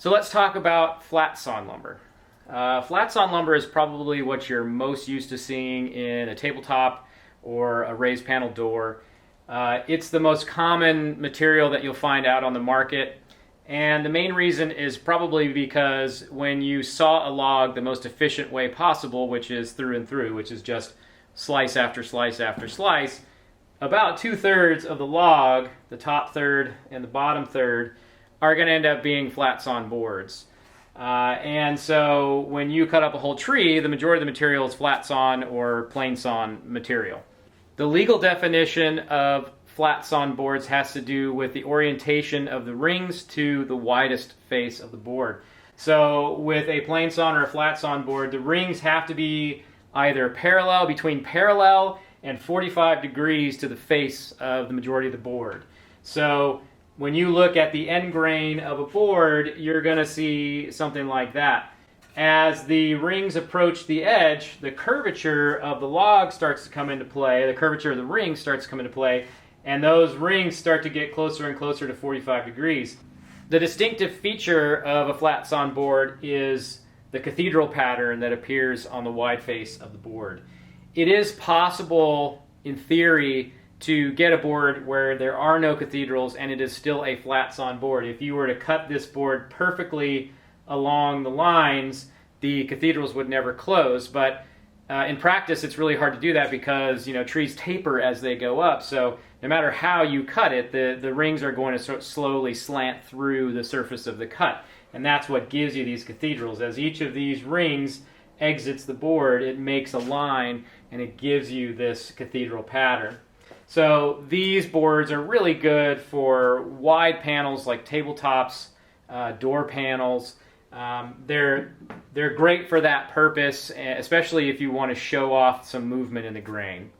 So let's talk about flat sawn lumber. Flat sawn lumber is probably what you're most used to seeing in a tabletop or a raised panel door. It's the most common material that you'll find out on the market, and the main reason is probably because when you saw a log the most efficient way possible, which is through and through, which is just slice after slice after slice, about 2/3 of the log, the top third and the bottom third, are going to end up being flat sawn boards. And so when you cut up a whole tree, the majority of the material is flat sawn or plain sawn material. The legal definition of flat sawn boards has to do with the orientation of the rings to the widest face of the board. So with a plain sawn or a flat sawn board, the rings have to be either between parallel and 45 degrees to the face of the majority of the board. So when you look at the end grain of a board, you're going to see something like that. As the rings approach the edge, the curvature of the log starts to come into play, the curvature of the ring starts to come into play, and those rings start to get closer and closer to 45 degrees. The distinctive feature of a flat sawn board is the cathedral pattern that appears on the wide face of the board. It is possible, in theory, to get a board where there are no cathedrals and it is still a flat sawn board. If you were to cut this board perfectly along the lines, the cathedrals would never close. But in practice, it's really hard to do that because trees taper as they go up. So no matter how you cut it, the rings are going to sort of slowly slant through the surface of the cut. And that's what gives you these cathedrals. As each of these rings exits the board, it makes a line and it gives you this cathedral pattern. So these boards are really good for wide panels like tabletops, door panels. They're great for that purpose, especially if you want to show off some movement in the grain.